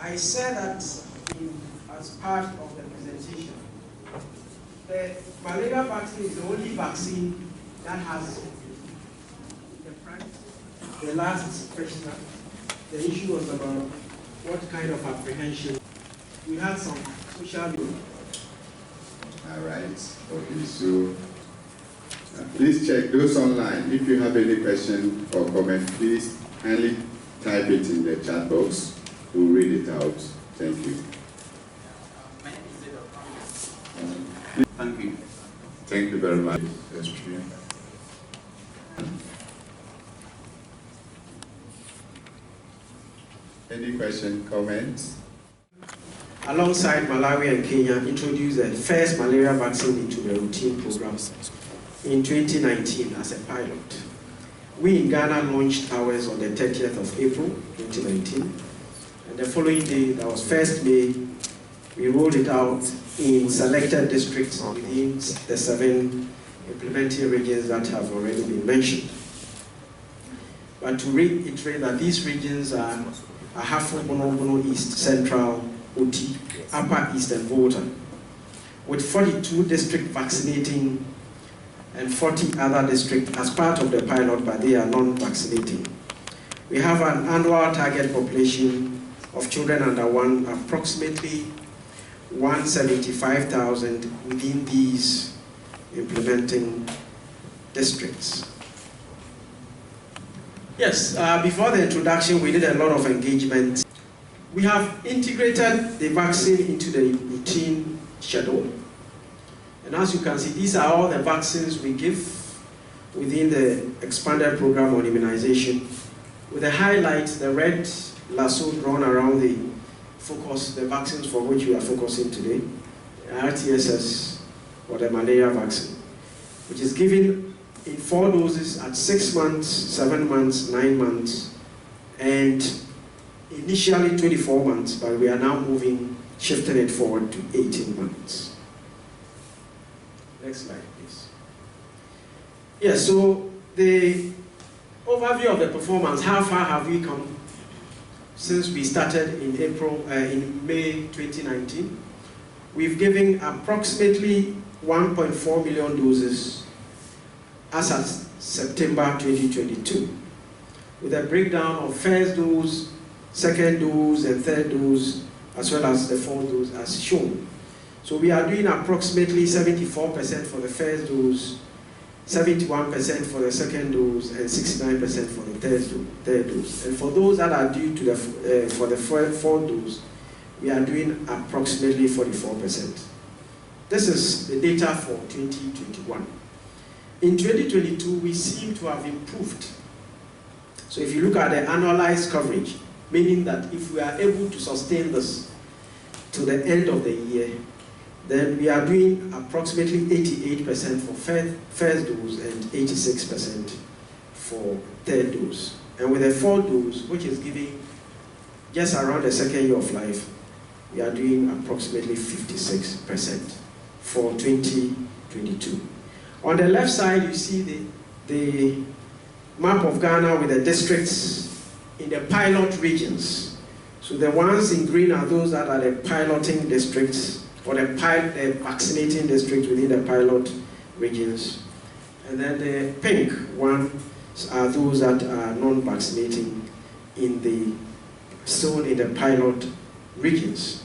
I said that as part of the presentation, the malaria vaccine is the only vaccine that has the last question. The issue was about what kind of apprehension. We had some social. All right. Okay, so please check those online. If you have any question or comment, please kindly type it in the chat box. We'll read it out. Thank you. Thank you. Thank you very much. Any question, comments? Alongside Malawi and Kenya, introduced the first malaria vaccine into the routine program in 2019 as a pilot. We in Ghana launched ours on the 30th of April 2019. And the following day, that was 1st May, we rolled it out in selected districts within the 7 implementing regions that have already been mentioned. But to reiterate that these regions are Ahafo, Bono, East, Central, Oti, Upper East, and Volta, with 42 districts vaccinating and 40 other districts as part of the pilot, but they are non-vaccinating. We have an annual target population of children under 1, approximately 175,000 within these implementing districts. Yes, before the introduction, we did a lot of engagement. We have integrated the vaccine into the routine schedule. And as you can see, these are all the vaccines we give within the expanded program on immunization. With the highlight, the red lasso drawn around the focus, the vaccines for which we are focusing today, RTSS, or the malaria vaccine, which is given in 4 doses at 6 months, 7 months, 9 months, and initially 24 months, but we are now shifting it forward to 18 months. Next slide, please. Yes, so the overview of the performance, how far have we come since we started in May 2019? We've given approximately 1.4 million doses as of September 2022, with a breakdown of first dose, second dose, and third dose, as well as the fourth dose as shown. So we are doing approximately 74% for the first dose, 71% for the second dose, and 69% for the third dose. And for those that are due to for the fourth dose, we are doing approximately 44%. This is the data for 2021. In 2022, we seem to have improved. So if you look at the annualized coverage, meaning that if we are able to sustain this to the end of the year, then we are doing approximately 88% for first dose and 86% for third dose. And with the fourth dose, which is giving just around the second year of life, we are doing approximately 56% for 2022. On the left side, you see the map of Ghana with the districts in the pilot regions. So the ones in green are those that are the piloting districts, or the vaccinating districts within the pilot regions. And then the pink ones are those that are non-vaccinating still in the pilot regions.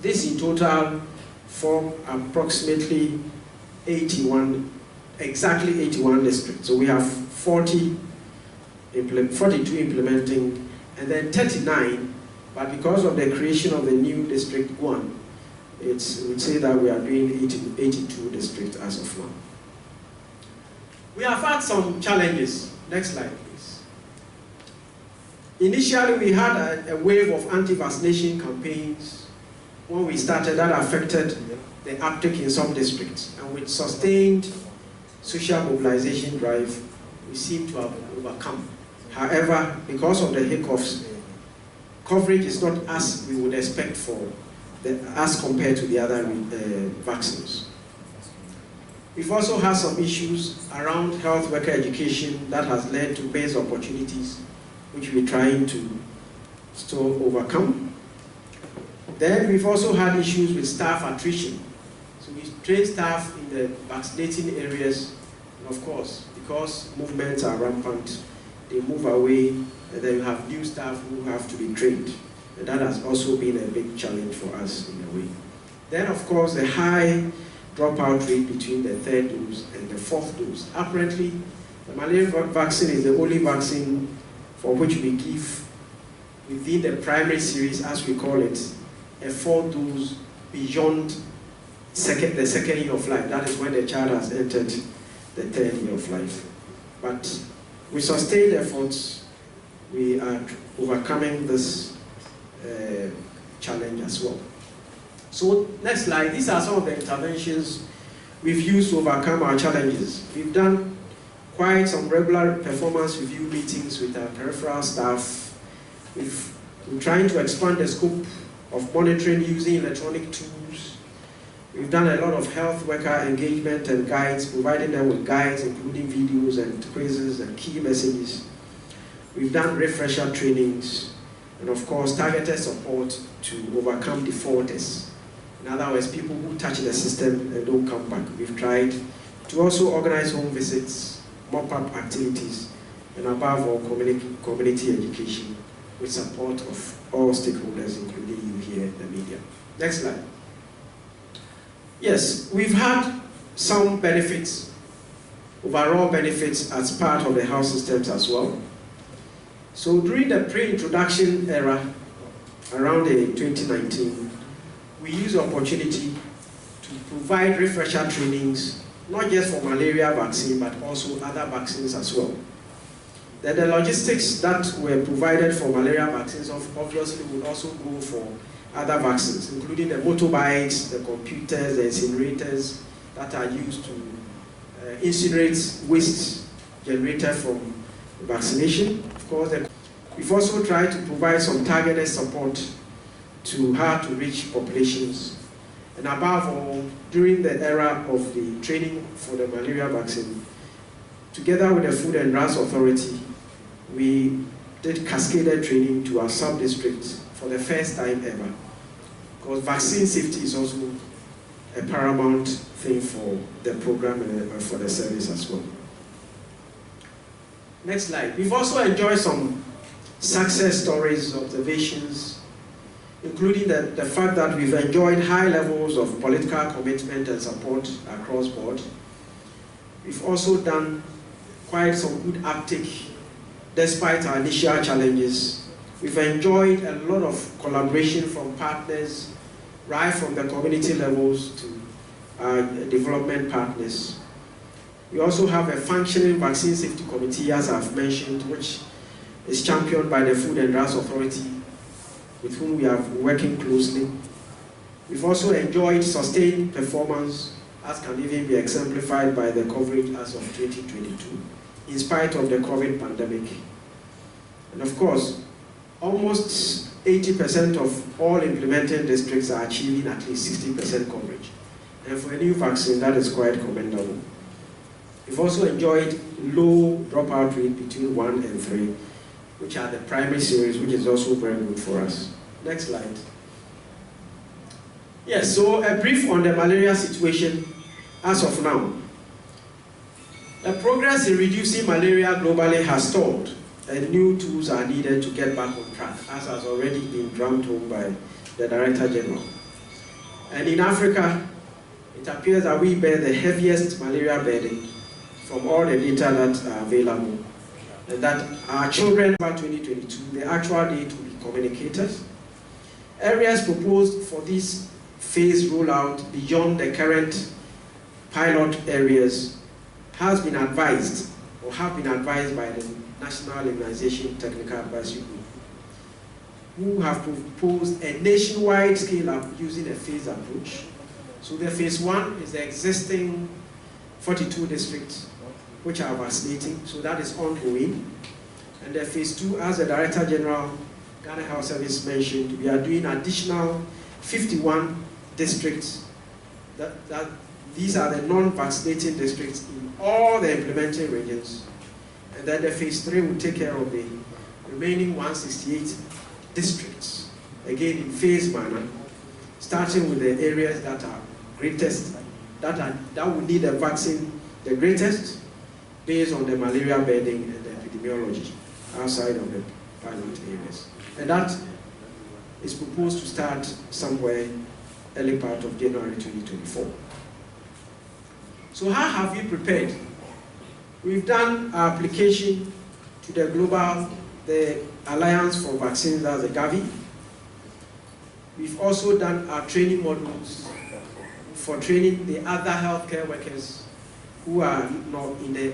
This in total form approximately exactly 81 districts. So we have 42 implementing, and then 39, but because of the creation of the new District 1, we'd say that we are doing 82 districts as of now. We have had some challenges. Next slide, please. Initially, we had a wave of anti-vaccination campaigns when we started that affected the uptake in some districts. And with sustained social mobilization drive, we seem to have overcome. However, because of the hiccups, coverage is not as we would expect as compared to the other vaccines. We've also had some issues around health worker education that has led to missed opportunities, which we're trying to still overcome. Then we've also had issues with staff attrition. So we train staff in the vaccinating areas, and of course, because movements are rampant, they move away, and then you have new staff who have to be trained. And that has also been a big challenge for us in a way. Then, of course, the high dropout rate between the third dose and the fourth dose. Apparently, the malaria vaccine is the only vaccine for which we give, within the primary series, as we call it, a 4th dose beyond the second year of life. That is when the child has entered the 3rd year of life. But with sustained efforts, we are overcoming this challenge as well. So next slide, these are some of the interventions we've used to overcome our challenges. We've done quite some regular performance review meetings with our peripheral staff. We're trying to expand the scope of monitoring using electronic tools. We've done a lot of health worker engagement and guides, providing them with guides, including videos and quizzes and key messages. We've done refresher trainings, and of course, targeted support to overcome defaulters. In other words, people who touch the system and don't come back. We've tried to also organize home visits, mop-up activities, and above all, community education with support of all stakeholders, including you here, the media. Next slide. Yes, we've had some benefits, overall benefits as part of the health systems as well. So during the pre-introduction era, around 2019, we used the opportunity to provide refresher trainings, not just for malaria vaccine, but also other vaccines as well. Then the logistics that were provided for malaria vaccines obviously would also go for other vaccines, including the motorbikes, the computers, the incinerators that are used to incinerate waste generated from vaccination. Of course, we've also tried to provide some targeted support to hard-to-reach populations. And above all, during the era of the training for the malaria vaccine, together with the Food and Drugs Authority, we did cascaded training to our sub-districts for the first time ever. Because vaccine safety is also a paramount thing for the program and for the service as well. Next slide. We've also enjoyed some success stories, observations, including the fact that we've enjoyed high levels of political commitment and support across board. We've also done quite some good uptake despite our initial challenges. We've enjoyed a lot of collaboration from partners, right from the community levels to our development partners. We also have a functioning vaccine safety committee, as I've mentioned, which is championed by the Food and Drugs Authority, with whom we are working closely. We've also enjoyed sustained performance, as can even be exemplified by the coverage as of 2022, in spite of the COVID pandemic. And of course, almost 80% of all implementing districts are achieving at least 60% coverage. And for a new vaccine, that is quite commendable. We've also enjoyed low dropout rate between 1 and 3, which are the primary series, which is also very good for us. Next slide. Yes, so a brief on the malaria situation as of now. The progress in reducing malaria globally has stalled, and new tools are needed to get back on track, as has already been drummed home by the Director General. And in Africa, it appears that we bear the heaviest malaria burden from all the data that are available, and that our children by 2022, the actual date will be communicated. Areas proposed for this phase rollout beyond the current pilot areas has been advised, or have been advised by the National Immunization Technical Advisory Group, who have proposed a nationwide scale-up using a phased approach. So the phase 1 is the existing 42 districts which are vaccinating, so that is ongoing. And the phase 2, as the Director General, Ghana Health Service mentioned, we are doing additional 51 districts. These are the non-vaccinating districts in all the implementing regions. And then the phase 3 will take care of the remaining 168 districts, again in phased manner, starting with the areas that are greatest, that will need the vaccine the greatest, based on the malaria burden and the epidemiology outside of the pilot areas. And that is proposed to start somewhere early part of January 2024. So how have we prepared? We've done our application to the Alliance for Vaccines, that's the Gavi. We've also done our training modules for training the other healthcare workers who are not in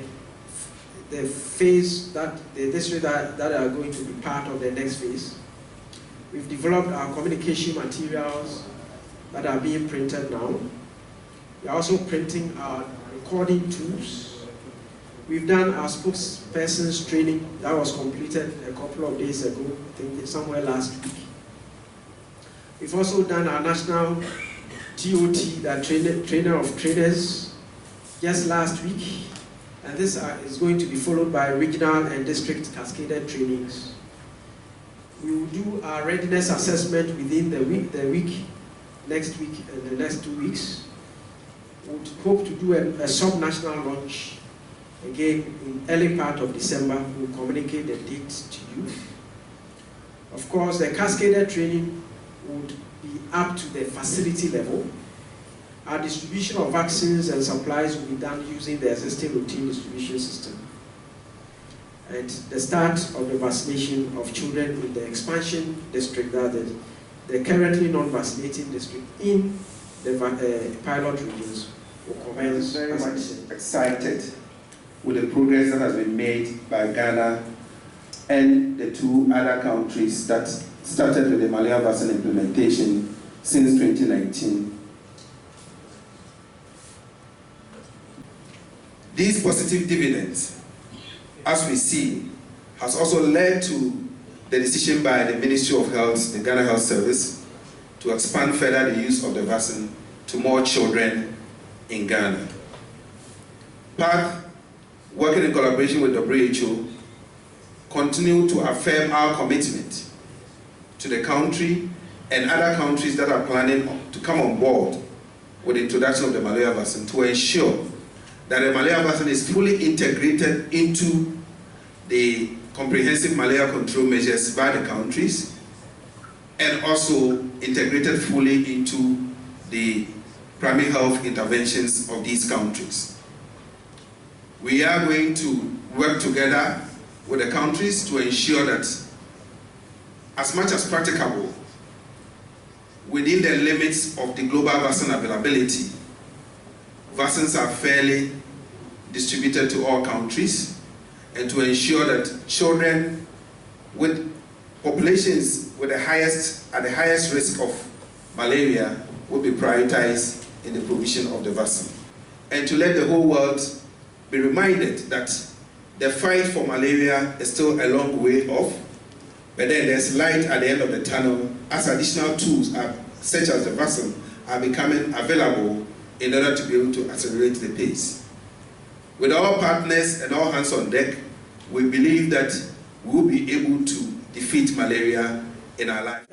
the phase that the district that are going to be part of the next phase. We've developed our communication materials that are being printed now. We're also printing our recording tools. We've done our spokespersons training that was completed a couple of days ago, I think somewhere last week. We've also done our national TOT, that trainer of trainers, just last week. And this is going to be followed by regional and district cascaded trainings. We will do our readiness assessment within the week, next week and the next 2 weeks. We would hope to do a sub-national launch, again in early part of December. We'll communicate the dates to you. Of course, the cascaded training would be up to the facility level. Our distribution of vaccines and supplies will be done using the existing routine distribution system. And the start of the vaccination of children in the expansion district, that is the currently non-vaccinating district in the pilot regions, will commence. I'm very much excited with the progress that has been made by Ghana and the 2 other countries that started with the malaria vaccine implementation since 2019. These positive dividends, as we see, has also led to the decision by the Ministry of Health, the Ghana Health Service, to expand further the use of the vaccine to more children in Ghana. PAC, working in collaboration with WHO, continue to affirm our commitment to the country and other countries that are planning to come on board with the introduction of the malaria vaccine to ensure that the malaria vaccine is fully integrated into the comprehensive malaria control measures by the countries and also integrated fully into the primary health interventions of these countries. We are going to work together with the countries to ensure that, as much as practicable, within the limits of the global vaccine availability, vaccines are fairly distributed to all countries, and to ensure that children with populations with at the highest risk of malaria will be prioritized in the provision of the vaccine. And to let the whole world be reminded that the fight for malaria is still a long way off, but then there's light at the end of the tunnel as additional tools such as the vaccine are becoming available in order to be able to accelerate the pace. With our partners and all hands on deck, we believe that we will be able to defeat malaria in our life.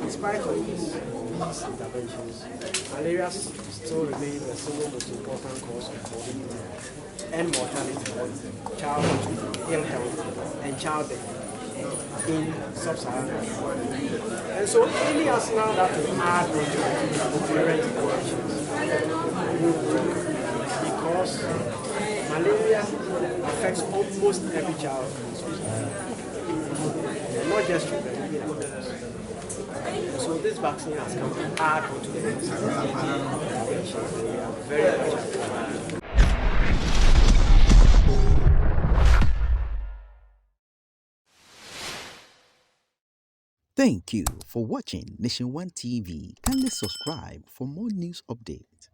In spite of these interventions, malaria still remains the single most important cause of COVID and mortality, childhood ill health, and childbirth in sub-Saharan Africa. And so any arsenal that will add to the current interventions because malaria affects almost every child in sub-Saharan Africa, and not just children, even adults. So this vaccine has come to add on to the interventions. We are very much appreciative. Thank you for watching Nation One TV. Kindly subscribe for more news updates.